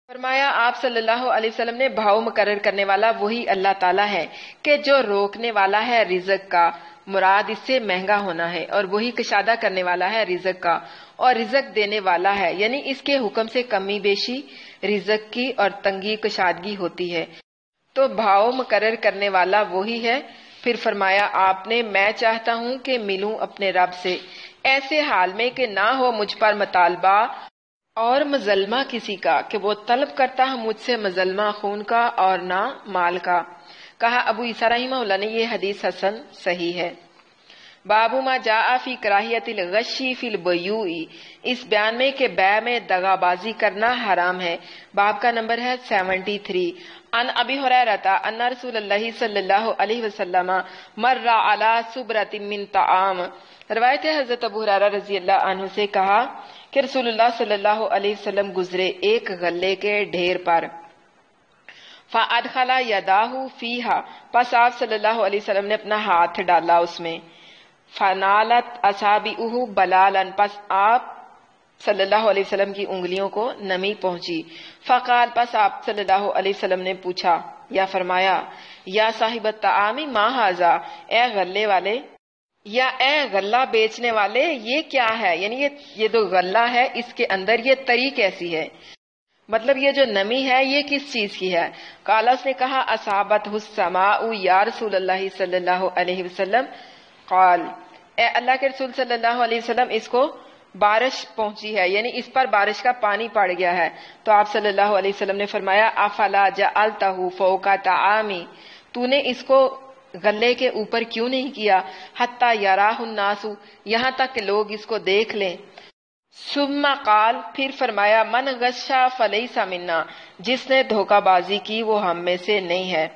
فرمایا آپ صلی اللہ علیہ وسلم نے بھاؤ مقرر کرنے والا وہی اللہ تعالیٰ ہے کہ جو روکنے والا ہے رزق کا، مراد اس سے مہنگا ہونا ہے، اور وہی کشادہ کرنے والا ہے رزق کا، اور رزق دینے والا ہے، یعنی اس کے حکم سے کمی بیشی رزق کی اور تنگی کشادگی ہوتی ہے، تو بھاؤ مقرر کرنے والا وہی ہے۔ پھر فرمایا آپ نے میں چاہتا ہوں کہ ملوں اپنے رب سے ایسے حال میں کہ نہ ہو مجھ پر مطالبہ اور مظلمہ کسی کا، کہ وہ طلب کرتا ہے مجھ سے مظلمہ خون کا اور نہ مال کا۔ کہا ابو عیسیٰ رحمہ اللہ نے یہ حدیث حسن صحیح ہے۔ باب ما جاء فی کراہیت الغشی فی البیوع، اس بیان میں کہ بیع میں دغا بازی کرنا حرام ہے۔ باب کا نمبر ہے 73۔ عن ابی ہریرہ ان رسول اللہ صلی اللہ علیہ وسلم مر علی صبرۃ من طعام، روایت ہے حضرت ابو ہریرہ رضی اللہ عنہ سے کہا کہ رسول اللہ صلی اللہ علیہ وسلم گزرے ایک غلے کے ڈھیر پر، فادخل یداہ فیہا، پس آپ صلی اللہ علیہ وسلم نے اپنا ہاتھ ڈالا اس میں، فنالت اصابعہ بلالا، پس آپ صلی اللہ علیہ وسلم کی انگلیوں کو نمی پہنچی، فقال، پس آپ صلی اللہ علیہ وسلم نے پوچھا یا فرمایا یا صاحب الطعام ما ھذا، اے غلے والے یا اے غلہ بیچنے والے یہ کیا ہے، یعنی یہ جو غلہ ہے اس کے اندر یہ تری کیسی ہے، مطلب یہ جو نمی ہے یہ کس چیز کی ہے۔ قال، اس نے کہا اصابتہ السماء یا رسول اللہ صلی اللہ علیہ وسلم، قال، اے اللہ کے رسول صلی اللہ علیہ وسلم اس کو بارش پہنچی ہے، یعنی اس پر بارش کا پانی پڑ گیا ہے، تو آپ صلی اللہ علیہ وسلم نے فرمایا افلا جعلتہ فوق طعامی، تو نے اس کو غلے کے اوپر کیوں نہیں کیا، حتی یراہ الناس، یہاں تک کہ لوگ اس کو دیکھ لیں۔ ثم قال، پھر فرمایا من غشا فلیس منا، جس نے دھوکہ بازی کی وہ ہم میں سے نہیں ہے۔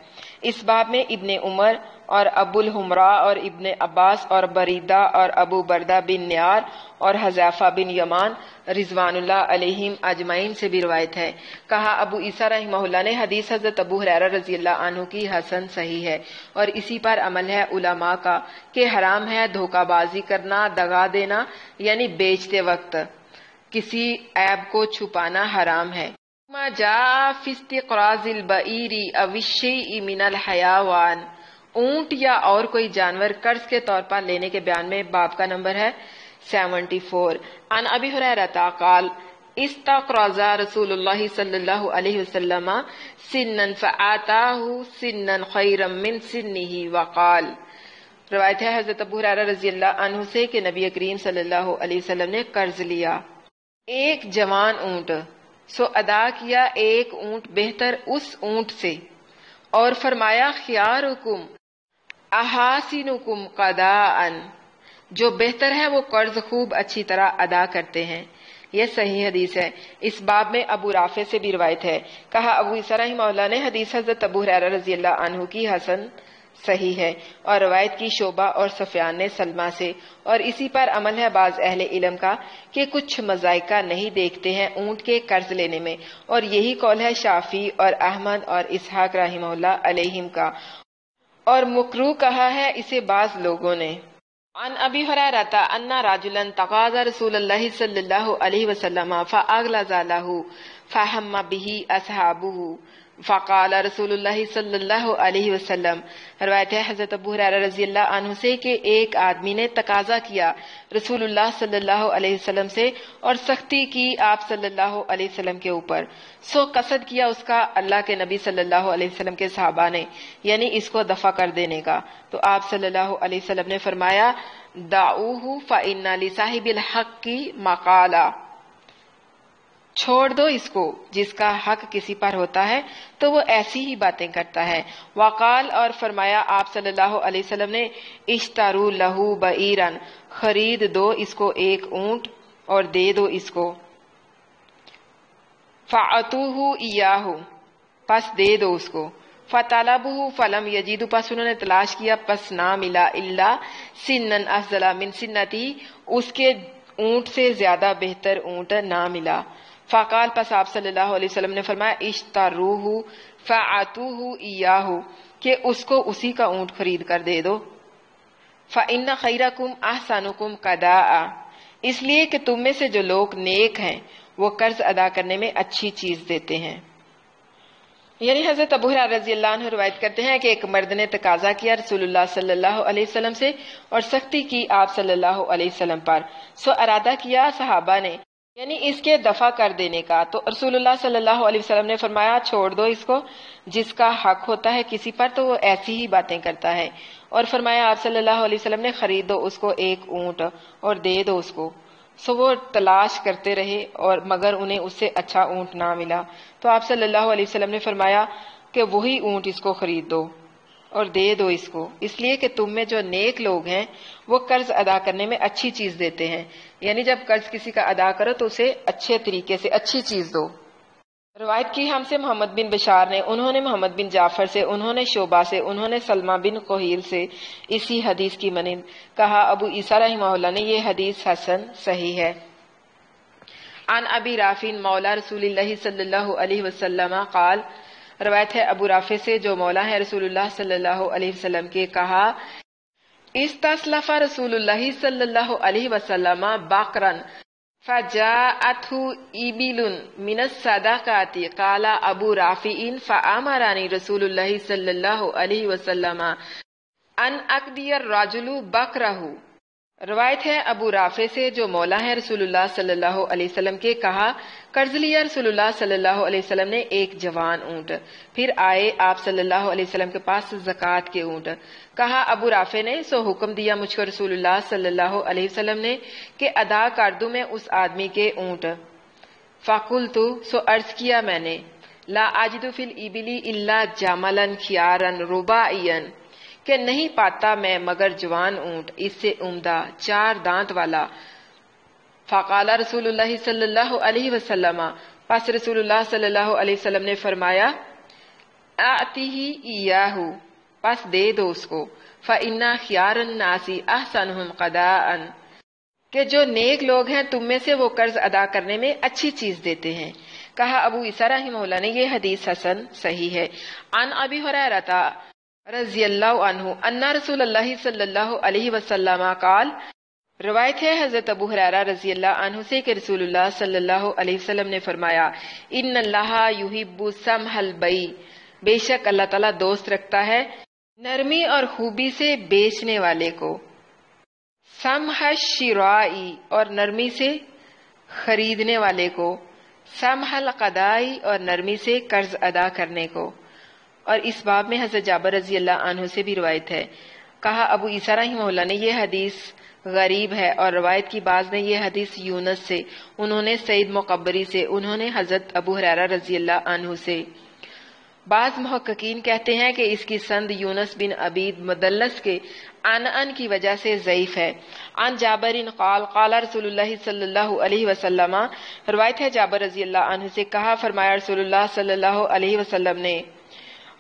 اس باب میں ابن عمر اور ابو الحمراء اور ابن عباس اور بریدہ اور ابو بردہ بن نیار اور حذیفہ بن یمان رضوان اللہ علیہم اجمعین سے بھی روایت ہے۔ کہا ابو عیسیٰ رحمہ اللہ نے حدیث حضرت ابو ہریرہ رضی اللہ عنہ کی حسن صحیح ہے، اور اسی پر عمل ہے علماء کا کہ حرام ہے دھوکہ بازی کرنا، دغا دینا، یعنی بیچتے وقت کسی عیب کو چھپانا حرام ہے۔ ما جاء فی استقراض البعیر او الشیء من الحیوان، اونٹ یا اور کوئی جانور قرض کے طور پر لینے کے بیان میں باب کا نمبر ہے 74۔ عن ابی ہریرہ قال استقرض رسول اللہ صلی اللہ علیہ وسلم سنا فآتاہ سنا خیرا من سنہ وقال، روایت ہے حضرت ابو ہریرہ رضی اللہ عنہ سے کہ نبی کریم صلی اللہ علیہ وسلم نے قرض لیا ایک جوان اونٹ، سو ادا کیا ایک اونٹ بہتر اس اونٹ سے، اور فرمایا خیارکم احاسنکم قضاء، جو بہتر ہے وہ قرض خوب اچھی طرح ادا کرتے ہیں۔ یہ صحیح حدیث ہے۔ اس باب میں ابو رافع سے بھی روایت ہے۔ کہا ابو عیسیٰ رحمہ اللہ نے حدیث حضرت ابو ہریرہ رضی اللہ عنہ کی حسن صحیح ہے، اور روایت کی شعبہ اور سفیان نے سلمہ سے، اور اسی پر عمل ہے بعض اہل علم کا کہ کچھ مذائقہ نہیں دیکھتے ہیں اونٹ کے قرض لینے میں، اور یہی قول ہے شافعی اور احمد اور اسحاق رحمہ اللہ علیہم کا، اور مکروہ کہا ہے اسے بعض لوگوں نے۔ عن ابی ہریرہ ان رجلا تقاضى رسول اللہ صلی اللہ علیہ وسلم فاغلظ له فهم به اصحابه فقال رسول اللہ صلی اللہ علیہ وسلم، روایت ہے حضرت ابو ہریرہ رضی اللہ عنہ سے کہ ایک آدمی نے تقاضا کیا رسول اللہ صلی اللہ علیہ وسلم سے اور سختی کی آپ صلی اللہ علیہ وسلم کے اوپر، سو قصد کیا اس کا اللہ کے نبی صلی اللہ علیہ وسلم کے صحابہ نے، یعنی اس کو دفع کر دینے کا، تو آپ صلی اللہ علیہ وسلم نے فرمایا دعوہ فإن لصاحب الحق مقالا، چھوڑ دو اس کو، جس کا حق کسی پر ہوتا ہے تو وہ ایسی ہی باتیں کرتا ہے۔ وقال، اور فرمایا آپ صلی اللہ علیہ وسلم نے اشتروا لہ بعیرا، خرید دو اس کو ایک اونٹ اور دے دو اس کو، فاعطوہ ایاہ، پس دے دو اس کو، فطلبوہ فلم یجدوا، پس انہوں نے تلاش کیا پس نہ ملا، الا سنا افضل من سنتی، اس کے اونٹ سے زیادہ بہتر اونٹ نہ ملا۔ فقال، پس آپ صلی اللہ علیہ وسلم نے فرمایا اشتروہ فاعطوہ ایاہ، کہ اس کو اسی کا اونٹ خرید کر دے دو۔ فإن خیرکم احسنکم قضاء، اس لیے کہ تم میں سے جو لوگ نیک ہیں وہ قرض ادا کرنے میں اچھی چیز دیتے ہیں۔ یعنی حضرت ابو ہریرہ رضی اللہ عنہ روایت کرتے ہیں کہ ایک مرد نے تقاضا کیا رسول اللہ صلی اللہ علیہ وسلم سے اور سختی کی آپ صلی اللہ علیہ وسلم پر، سو ارادہ کیا صحابہ نے یعنی اس کے دفع کر دینے کا، تو رسول اللہ صلی اللہ علیہ وسلم نے فرمایا چھوڑ دو اس کو، جس کا حق ہوتا ہے کسی پر تو وہ ایسی ہی باتیں کرتا ہے، اور فرمایا آپ صلی اللہ علیہ وسلم نے خرید دو اس کو ایک اونٹ اور دے دو اس کو، سو وہ تلاش کرتے رہے اور مگر انہیں اس سے اچھا اونٹ نہ ملا، تو آپ صلی اللہ علیہ وسلم نے فرمایا کہ وہی اونٹ اس کو خرید دو اور دے دو اس کو، اس لیے کہ تم میں جو نیک لوگ ہیں وہ قرض ادا کرنے میں اچھی چیز دیتے ہیں، یعنی جب قرض کسی کا ادا کرو تو اسے اچھے طریقے سے اچھی چیز دو۔ روایت کی ہم سے محمد بن بشار نے، انہوں نے محمد بن جعفر سے، انہوں نے شعبہ سے، انہوں نے سلمہ بن قہیل سے اسی حدیث کی مانند۔ کہا ابو عیسیٰ رحمہ اللہ نے یہ حدیث حسن صحیح ہے۔ عن ابی رافع مولا رسول اللہ صلی اللہ علیہ وسلم قال، روایت ہے ابو رافع سے جو مولا ہے رسول اللہ صلی اللہ علیہ وسلم کے، کہا استسلف رسول اللہ صلی اللہ علیہ وسلم بقرا فجاءته ابل من الصدقات، قال ابو رافع فامرني رسول اللہ صلی اللہ علیہ وسلم ان اقضي الرجل بقره، روایت ہے ابو رافع سے جو مولا ہے رسول اللہ صلی اللہ علیہ وسلم کے، کہا قرض لیا رسول اللہ صلی اللہ علیہ وسلم نے ایک جوان اونٹ، پھر آئے آپ صلی اللہ علیہ وسلم کے پاس زکوٰۃ کے اونٹ، کہا ابو رافع نے سو حکم دیا مجھ کو رسول اللہ صلی اللہ علیہ وسلم نے کہ ادا کر دوں میں اس آدمی کے اونٹ۔ فقلت سو عرض کیا میں نے لا اجد فی الابل الا جملا خیارا رباعیا، کہ نہیں پاتا میں مگر جوان اونٹ اس سے عمدہ 4 دانت والا۔ فقال رسول اللہ صلی اللہ علیہ وسلم، پس رسول اللہ صلی اللہ علیہ وسلم نے فرمایا اعطیہ ایاہ، پس دے دو اس کو، فإن خیار الناس احسنهم قضاء، کہ جو نیک لوگ ہیں تم میں سے وہ قرض ادا کرنے میں اچھی چیز دیتے ہیں۔ کہا ابو عیسیٰ رحمہ اللہ نے یہ حدیث حسن صحیح ہے۔ عن ابی ہریرہ رضی اللہ عنہ ان رسول اللہ صلی اللہ علیہ وسلم قال، روایت ہے حضرت ابو ہریرہ رضی اللہ عنہ سے کہ رسول اللہ صلی اللہ علیہ وسلم نے فرمایا ان اللہ یحب سمح البیع، بے شک اللہ تعالیٰ دوست رکھتا ہے نرمی اور خوبی سے بیچنے والے کو، سمح الشرائی اور نرمی سے خریدنے والے کو، سمح القضائی اور نرمی سے قرض ادا کرنے کو۔ اور اس باب میں حضرت جابر رضی اللہ عنہ سے بھی روایت ہے۔ کہا ابو عیسیٰ رحمہ اللہ نے یہ حدیث غریب ہے، اور روایت کی بعض نے یہ حدیث یونس سے، انہوں نے سعید مقبری سے، انہوں نے حضرت ابو ہریرہ رضی اللہ عنہ سے۔ بعض محققین کہتے ہیں کہ اس کی سند یونس بن عبید مدلس کے ان کی وجہ سے ضعیف ہے۔ عن جابر قال قال رسول اللہ صلی اللہ علیہ وسلم، روایت ہے جابر رضی اللہ عنہ سے، کہا فرمایا رسول اللہ صلی اللہ علیہ وسلم نے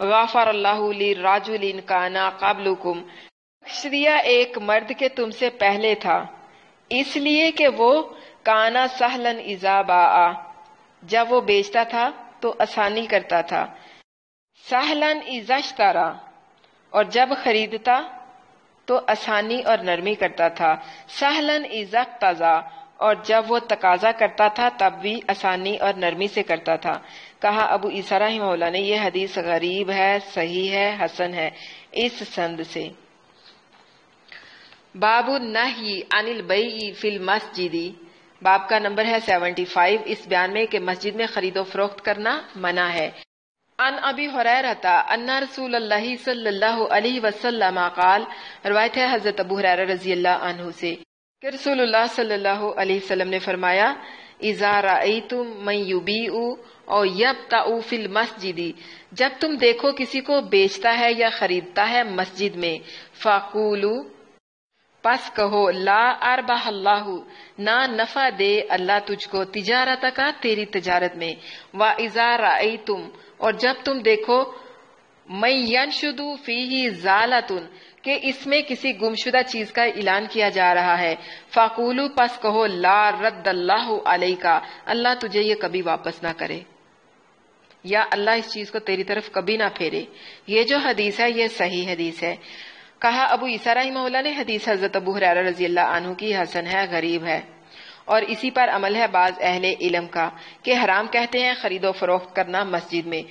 غفر اللہ لرجل کان قبلکم، بخش دیا ایک مرد کے تم سے پہلے تھا، اس لیے کہ وہ کانا سہلا اذا باع، جب وہ بیچتا تھا تو آسانی کرتا تھا، سہلا اذا اشترى، اور جب خریدتا تو آسانی اور نرمی کرتا تھا، سہلا اذا اقتضى، اور جب وہ تقاضا کرتا تھا تب بھی آسانی اور نرمی سے کرتا تھا۔ کہا ابو عیسیٰ رحمہ اللہ نے یہ حدیث غریب ہے، صحیح ہے، حسن ہے اس سند سے۔ باب النہی عن البیع فی المسجد، باب کا نمبر ہے 75، اس بیان میں کہ مسجد میں خرید و فروخت کرنا منع ہے۔ عن ابی ہریرہ ان رسول اللہ صلی اللہ علیہ وسلم قال، روایت ہے حضرت ابو ہریرہ رضی اللہ عنہ سے کہ رسول اللہ صلی اللہ علیہ وسلم نے فرمایا اذا رأیتم من یبیع او یبتع فی المسجد، جب تم دیکھو کسی کو بیچتا ہے یا خریدتا ہے مسجد میں، فقولوا، پس کہو لا اربح اللہ، نہ نفع دے اللہ تجھ کو، تجارت کا تیری تجارت میں، واذا رأیتم، اور جب تم دیکھو من ینشد فیہ ضالۃ، کہ اس میں کسی گمشدہ چیز کا اعلان کیا جا رہا ہے، فقولوا، پس کہو لا رد اللہ علیک، اللہ تجھے یہ کبھی واپس نہ کرے، یا اللہ اس چیز کو تیری طرف کبھی نہ پھیرے۔ یہ جو حدیث ہے یہ صحیح حدیث ہے۔ کہا ابو عیسیٰ رحمہ اللہ نے حدیث حضرت ابو ہریرہ رضی اللہ عنہ کی حسن ہے، غریب ہے، اور اسی پر عمل ہے بعض اہل علم کا کہ حرام کہتے ہیں خرید و فروخت کرنا مسجد میں،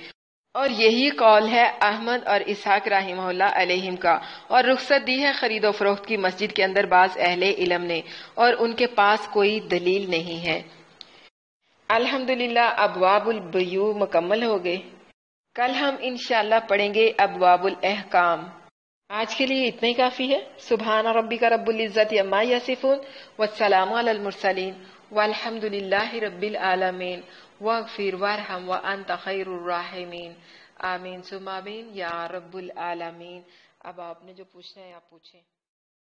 اور یہی قول ہے احمد اور اسحاق رحمہ اللہ علیہم کا، اور رخصت دی ہے خرید و فروخت کی مسجد کے اندر بعض اہل علم نے، اور ان کے پاس کوئی دلیل نہیں ہے۔ الحمدللہ ابواب البیوع مکمل ہو گئے، کل ہم انشاءاللہ پڑھیں گے ابواب الاحکام۔ آج کے لیے اتنا ہی کافی ہے۔ سبحان ربک رب العزت عما یصفون والسلام علی المرسلین والحمدللہ رب العالمین واغفر وارحم وانت خیر الراحمین، آمین ثم آمین یا رب العالمین۔ اب آپ نے جو پوچھنا ہے آپ پوچھیں۔